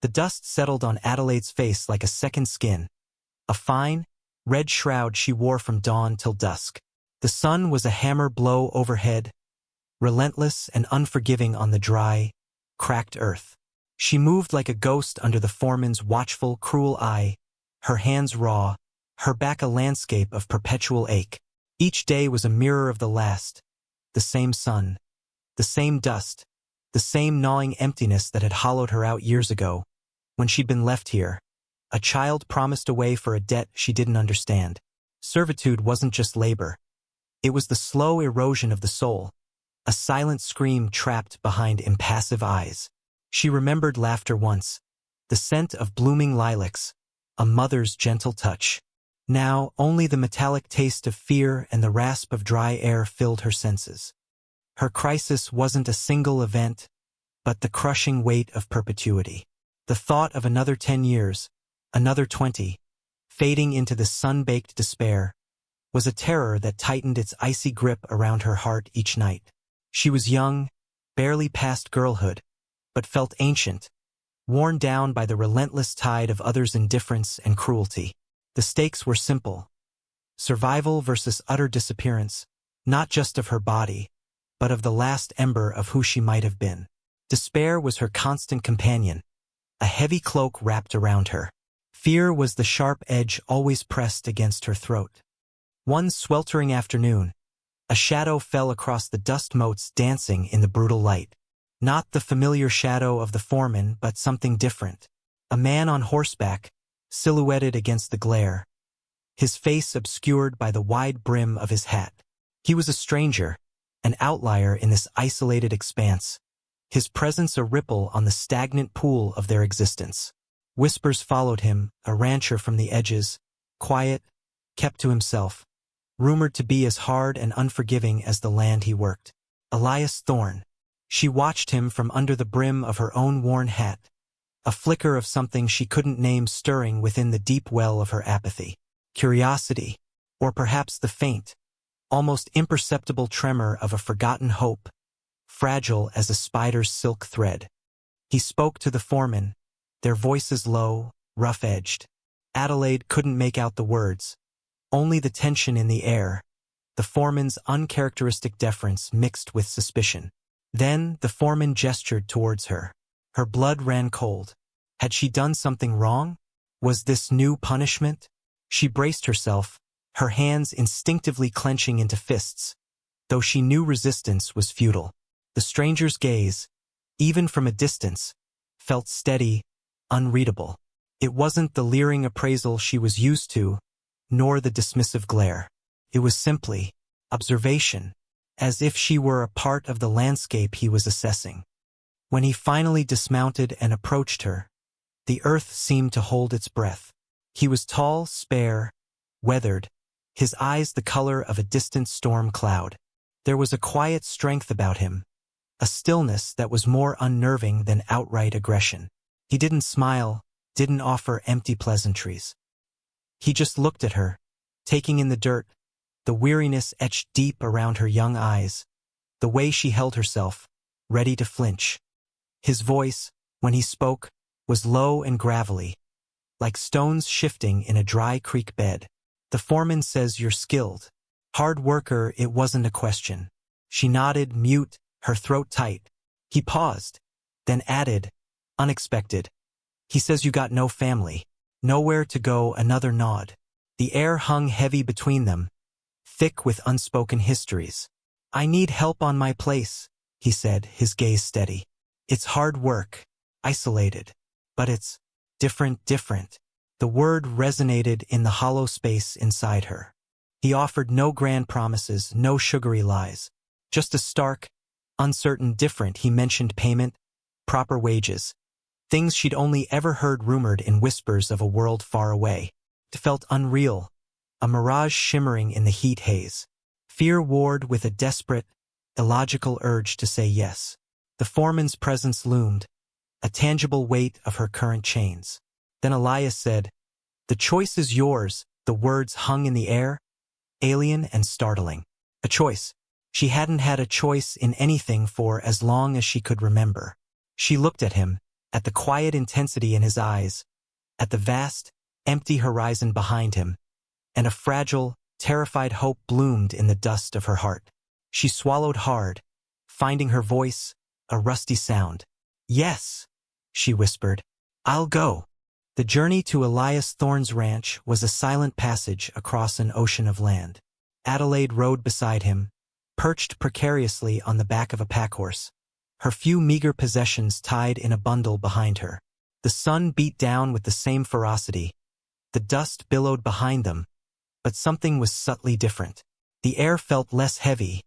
The dust settled on Adelaide's face like a second skin, a fine, red shroud she wore from dawn till dusk. The sun was a hammer blow overhead, relentless and unforgiving on the dry, cracked earth. She moved like a ghost under the foreman's watchful, cruel eye, her hands raw, her back a landscape of perpetual ache. Each day was a mirror of the last, the same sun, the same dust, the same gnawing emptiness that had hollowed her out years ago, when she'd been left here, a child promised away for a debt she didn't understand. Servitude wasn't just labor. It was the slow erosion of the soul, a silent scream trapped behind impassive eyes. She remembered laughter once, the scent of blooming lilacs, a mother's gentle touch. Now, only the metallic taste of fear and the rasp of dry air filled her senses. Her crisis wasn't a single event, but the crushing weight of perpetuity. The thought of another 10 years, another 20, fading into the sun-baked despair, was a terror that tightened its icy grip around her heart each night. She was young, barely past girlhood, but felt ancient, worn down by the relentless tide of others' indifference and cruelty. The stakes were simple: survival versus utter disappearance, not just of her body, but of the last ember of who she might have been. Despair was her constant companion, a heavy cloak wrapped around her. Fear was the sharp edge always pressed against her throat. One sweltering afternoon, a shadow fell across the dust motes dancing in the brutal light. Not the familiar shadow of the foreman, but something different. A man on horseback, silhouetted against the glare, his face obscured by the wide brim of his hat. He was a stranger, an outlier in this isolated expanse, his presence a ripple on the stagnant pool of their existence. Whispers followed him, a rancher from the edges, quiet, kept to himself, rumored to be as hard and unforgiving as the land he worked. Elias Thorne. She watched him from under the brim of her own worn hat, a flicker of something she couldn't name stirring within the deep well of her apathy. Curiosity, or perhaps the faint, almost imperceptible tremor of a forgotten hope, fragile as a spider's silk thread. He spoke to the foreman, their voices low, rough-edged. Adelaide couldn't make out the words, only the tension in the air, the foreman's uncharacteristic deference mixed with suspicion. Then the foreman gestured towards her. Her blood ran cold. Had she done something wrong? Was this new punishment? She braced herself, her hands instinctively clenching into fists, though she knew resistance was futile. The stranger's gaze, even from a distance, felt steady, unreadable. It wasn't the leering appraisal she was used to, nor the dismissive glare. It was simply observation, as if she were a part of the landscape he was assessing. When he finally dismounted and approached her, the earth seemed to hold its breath. He was tall, spare, weathered, his eyes the color of a distant storm cloud. There was a quiet strength about him, a stillness that was more unnerving than outright aggression. He didn't smile, didn't offer empty pleasantries. He just looked at her, taking in the dirt, the weariness etched deep around her young eyes, the way she held herself, ready to flinch. His voice, when he spoke, was low and gravelly, like stones shifting in a dry creek bed. The foreman says you're skilled. Hard worker, it wasn't a question. She nodded, mute, her throat tight. He paused, then added, unexpected. He says you got no family, nowhere to go. Another nod. The air hung heavy between them, thick with unspoken histories. I need help on my place, he said, his gaze steady. It's hard work, isolated, but it's different. The word resonated in the hollow space inside her. He offered no grand promises, no sugary lies, just a stark, uncertain different. He mentioned payment, proper wages, things she'd only ever heard rumored in whispers of a world far away. It felt unreal, a mirage shimmering in the heat haze. Fear warred with a desperate, illogical urge to say yes. The foreman's presence loomed, a tangible weight of her current chains. Then Elias said, the choice is yours. The words hung in the air, alien and startling. A choice. She hadn't had a choice in anything for as long as she could remember. She looked at him, at the quiet intensity in his eyes, at the vast, empty horizon behind him, and a fragile, terrified hope bloomed in the dust of her heart. She swallowed hard, finding her voice, a rusty sound. "Yes," she whispered. "I'll go." The journey to Elias Thorne's ranch was a silent passage across an ocean of land. Adelaide rode beside him, perched precariously on the back of a packhorse, her few meager possessions tied in a bundle behind her. The sun beat down with the same ferocity. The dust billowed behind them, but something was subtly different. The air felt less heavy,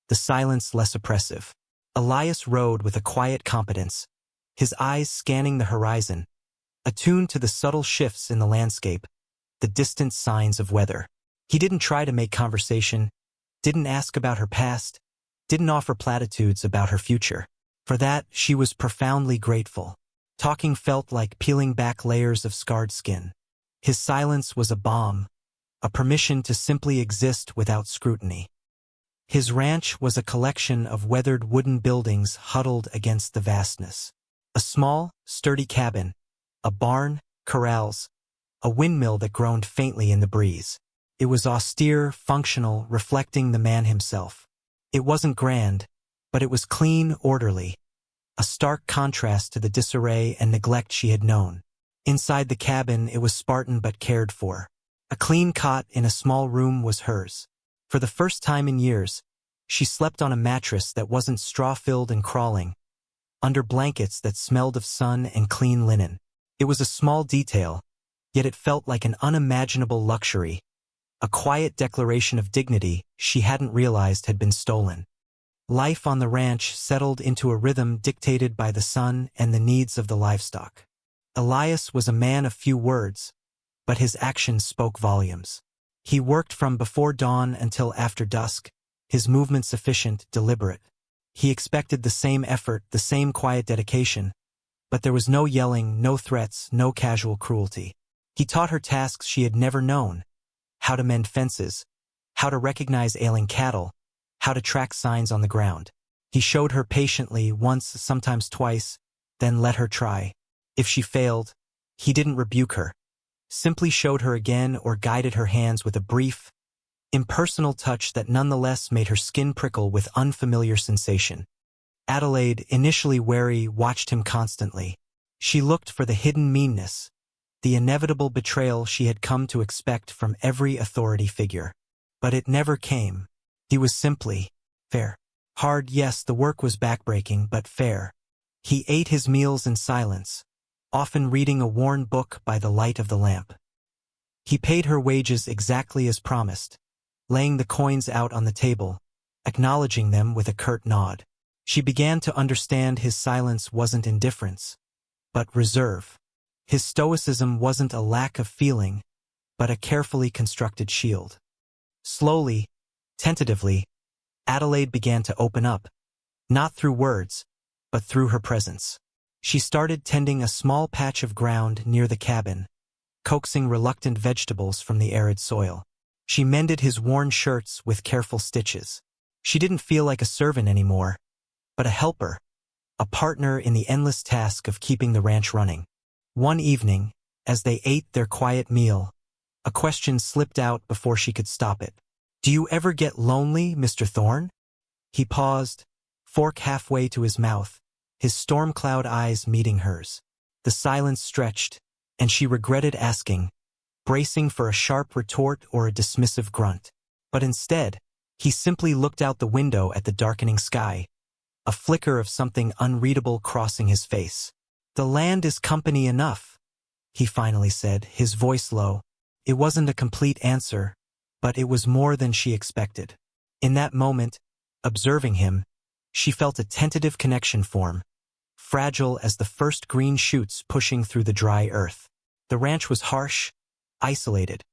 the silence less oppressive. Elias rode with a quiet competence, his eyes scanning the horizon, attuned to the subtle shifts in the landscape, the distant signs of weather. He didn't try to make conversation, didn't ask about her past, didn't offer platitudes about her future. For that, she was profoundly grateful. Talking felt like peeling back layers of scarred skin. His silence was a balm, a permission to simply exist without scrutiny. His ranch was a collection of weathered wooden buildings huddled against the vastness. A small, sturdy cabin, a barn, corrals, a windmill that groaned faintly in the breeze. It was austere, functional, reflecting the man himself. It wasn't grand, but it was clean, orderly, a stark contrast to the disarray and neglect she had known. Inside the cabin, it was Spartan but cared for. A clean cot in a small room was hers. For the first time in years, she slept on a mattress that wasn't straw-filled and crawling, under blankets that smelled of sun and clean linen. It was a small detail, yet it felt like an unimaginable luxury, a quiet declaration of dignity she hadn't realized had been stolen. Life on the ranch settled into a rhythm dictated by the sun and the needs of the livestock. Elias was a man of few words, but his actions spoke volumes. He worked from before dawn until after dusk, his movements efficient, deliberate. He expected the same effort, the same quiet dedication, but there was no yelling, no threats, no casual cruelty. He taught her tasks she had never known: how to mend fences, how to recognize ailing cattle, how to track signs on the ground. He showed her patiently, once, sometimes twice, then let her try. If she failed, he didn't rebuke her, simply showed her again or guided her hands with a brief, impersonal touch that nonetheless made her skin prickle with unfamiliar sensation. Adelaide, initially wary, watched him constantly. She looked for the hidden meanness, the inevitable betrayal she had come to expect from every authority figure. But it never came. He was simply fair. Hard, yes, the work was backbreaking, but fair. He ate his meals in silence, often reading a worn book by the light of the lamp. He paid her wages exactly as promised, laying the coins out on the table, acknowledging them with a curt nod. She began to understand his silence wasn't indifference, but reserve. His stoicism wasn't a lack of feeling, but a carefully constructed shield. Slowly, tentatively, Adelaide began to open up, not through words, but through her presence. She started tending a small patch of ground near the cabin, coaxing reluctant vegetables from the arid soil. She mended his worn shirts with careful stitches. She didn't feel like a servant anymore, but a helper, a partner in the endless task of keeping the ranch running. One evening, as they ate their quiet meal, a question slipped out before she could stop it. "Do you ever get lonely, Mr. Thorne?" He paused, fork halfway to his mouth, his storm cloud eyes meeting hers. The silence stretched, and she regretted asking, bracing for a sharp retort or a dismissive grunt. But instead, he simply looked out the window at the darkening sky, a flicker of something unreadable crossing his face. "The land is company enough," he finally said, his voice low. It wasn't a complete answer, but it was more than she expected. In that moment, observing him, she felt a tentative connection form, fragile as the first green shoots pushing through the dry earth. The ranch was harsh, isolated,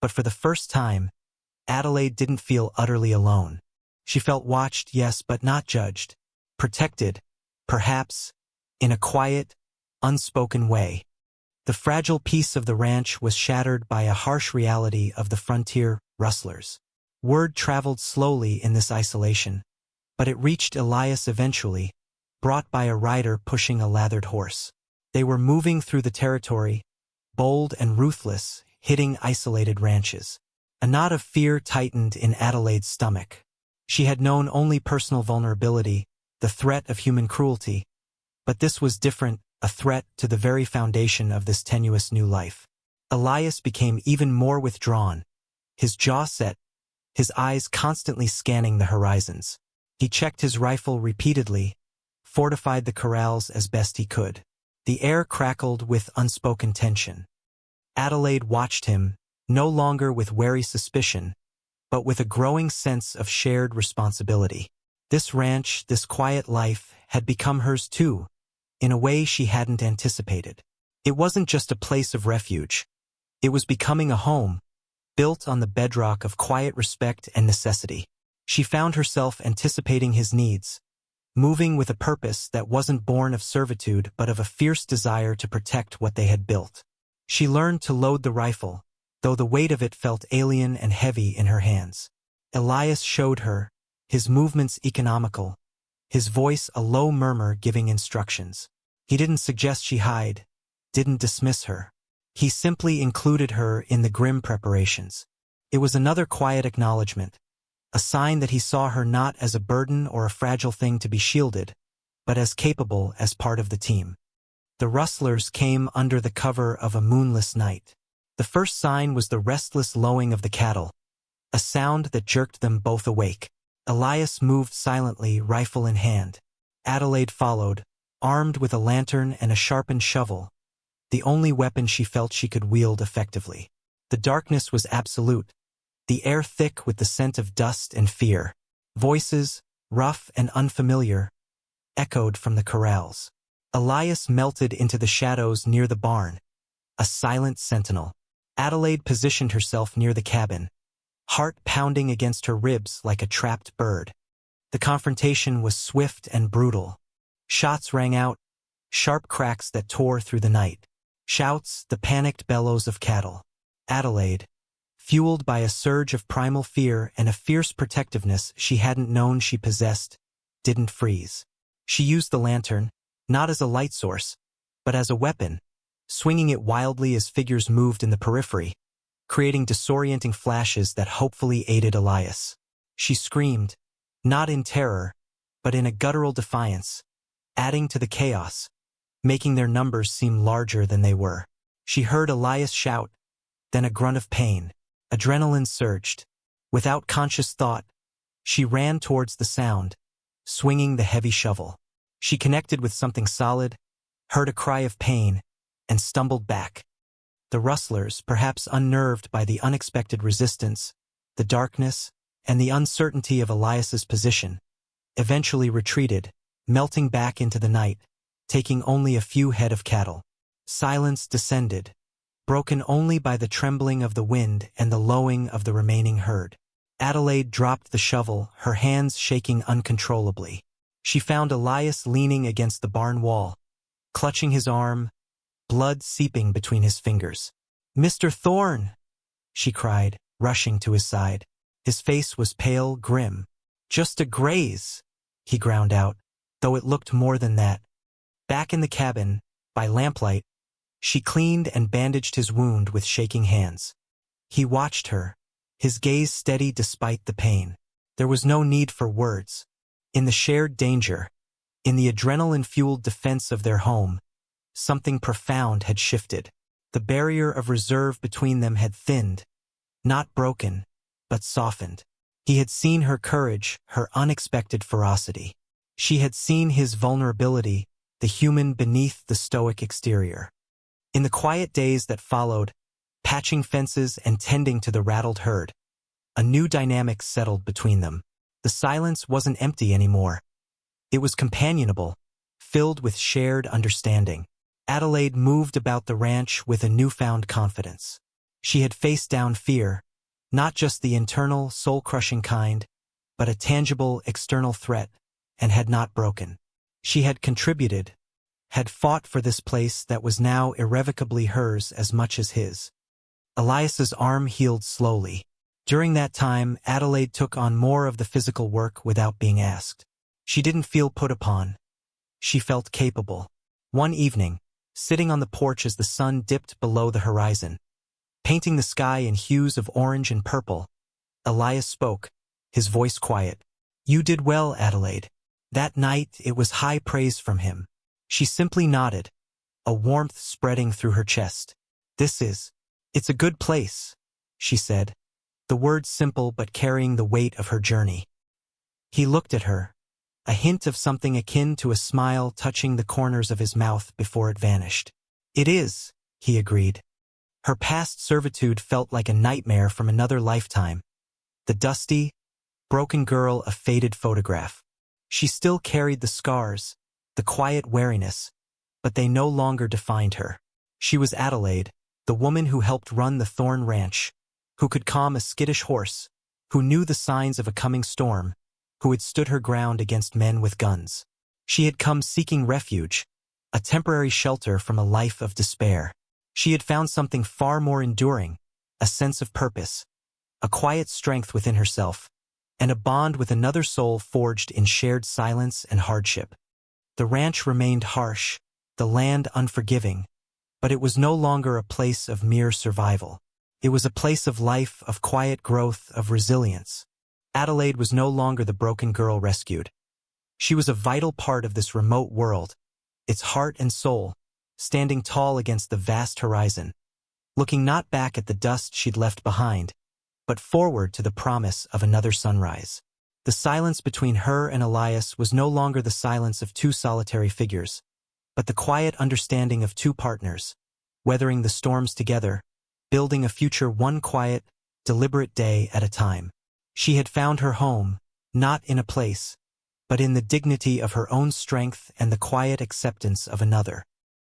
but for the first time, Adelaide didn't feel utterly alone. She felt watched, yes, but not judged. Protected, perhaps, in a quiet, unspoken way. The fragile peace of the ranch was shattered by a harsh reality of the frontier rustlers. Word traveled slowly in this isolation, but it reached Elias eventually, brought by a rider pushing a lathered horse. They were moving through the territory, bold and ruthless, hitting isolated ranches. A knot of fear tightened in Adelaide's stomach. She had known only personal vulnerability, the threat of human cruelty. But this was different, a threat to the very foundation of this tenuous new life. Elias became even more withdrawn, his jaw set, his eyes constantly scanning the horizons. He checked his rifle repeatedly, fortified the corrals as best he could. The air crackled with unspoken tension. Adelaide watched him, no longer with wary suspicion, but with a growing sense of shared responsibility. This ranch, this quiet life, had become hers too, in a way she hadn't anticipated. It wasn't just a place of refuge. It was becoming a home, built on the bedrock of quiet respect and necessity. She found herself anticipating his needs, moving with a purpose that wasn't born of servitude but of a fierce desire to protect what they had built. She learned to load the rifle, though the weight of it felt alien and heavy in her hands. Elias showed her, his movements economical, his voice a low murmur giving instructions. He didn't suggest she hide, didn't dismiss her. He simply included her in the grim preparations. It was another quiet acknowledgement, a sign that he saw her not as a burden or a fragile thing to be shielded, but as capable as part of the team. The rustlers came under the cover of a moonless night. The first sign was the restless lowing of the cattle, a sound that jerked them both awake. Elias moved silently, rifle in hand. Adelaide followed, armed with a lantern and a sharpened shovel, the only weapon she felt she could wield effectively. The darkness was absolute, the air thick with the scent of dust and fear. Voices, rough and unfamiliar, echoed from the corrals. Elias melted into the shadows near the barn, a silent sentinel. Adelaide positioned herself near the cabin, heart pounding against her ribs like a trapped bird. The confrontation was swift and brutal. Shots rang out, sharp cracks that tore through the night. Shouts, the panicked bellows of cattle. Adelaide, fueled by a surge of primal fear and a fierce protectiveness she hadn't known she possessed, didn't freeze. She used the lantern, not as a light source, but as a weapon, swinging it wildly as figures moved in the periphery, creating disorienting flashes that hopefully aided Elias. She screamed, not in terror, but in a guttural defiance, adding to the chaos, making their numbers seem larger than they were. She heard Elias shout, then a grunt of pain. Adrenaline surged. Without conscious thought, she ran towards the sound, swinging the heavy shovel. She connected with something solid, heard a cry of pain, and stumbled back. The rustlers, perhaps unnerved by the unexpected resistance, the darkness, and the uncertainty of Elias's position, eventually retreated, melting back into the night, taking only a few head of cattle. Silence descended, broken only by the trembling of the wind and the lowing of the remaining herd. Adelaide dropped the shovel, her hands shaking uncontrollably. She found Elias leaning against the barn wall, clutching his arm, blood seeping between his fingers. "Mr. Thorne!" she cried, rushing to his side. His face was pale, grim. "Just a graze," he ground out, though it looked more than that. Back in the cabin, by lamplight, she cleaned and bandaged his wound with shaking hands. He watched her, his gaze steady despite the pain. There was no need for words. In the shared danger, in the adrenaline-fueled defense of their home, something profound had shifted. The barrier of reserve between them had thinned, not broken, but softened. He had seen her courage, her unexpected ferocity. She had seen his vulnerability, the human beneath the stoic exterior. In the quiet days that followed, patching fences and tending to the rattled herd, a new dynamic settled between them. The silence wasn't empty anymore. It was companionable, filled with shared understanding. Adelaide moved about the ranch with a newfound confidence. She had faced down fear, not just the internal, soul-crushing kind, but a tangible, external threat, and had not broken. She had contributed, had fought for this place that was now irrevocably hers as much as his. Elias's arm healed slowly. During that time, Adelaide took on more of the physical work without being asked. She didn't feel put upon. She felt capable. One evening, sitting on the porch as the sun dipped below the horizon, painting the sky in hues of orange and purple. Elias spoke, his voice quiet. "You did well, Adelaide." That night it was high praise from him. She simply nodded, a warmth spreading through her chest. It's a good place," she said, the words simple but carrying the weight of her journey. He looked at her, a hint of something akin to a smile touching the corners of his mouth before it vanished. "It is," he agreed. Her past servitude felt like a nightmare from another lifetime. The dusty, broken girl, a faded photograph. She still carried the scars, the quiet wariness, but they no longer defined her. She was Adelaide, the woman who helped run the Thorn Ranch, who could calm a skittish horse, who knew the signs of a coming storm, who had stood her ground against men with guns. She had come seeking refuge, a temporary shelter from a life of despair. She had found something far more enduring, a sense of purpose, a quiet strength within herself, and a bond with another soul forged in shared silence and hardship. The ranch remained harsh, the land unforgiving, but it was no longer a place of mere survival. It was a place of life, of quiet growth, of resilience. Adelaide was no longer the broken girl rescued. She was a vital part of this remote world, its heart and soul, standing tall against the vast horizon, looking not back at the dust she'd left behind, but forward to the promise of another sunrise. The silence between her and Elias was no longer the silence of two solitary figures, but the quiet understanding of two partners, weathering the storms together, building a future one quiet, deliberate day at a time. She had found her home, not in a place, but in the dignity of her own strength and the quiet acceptance of another.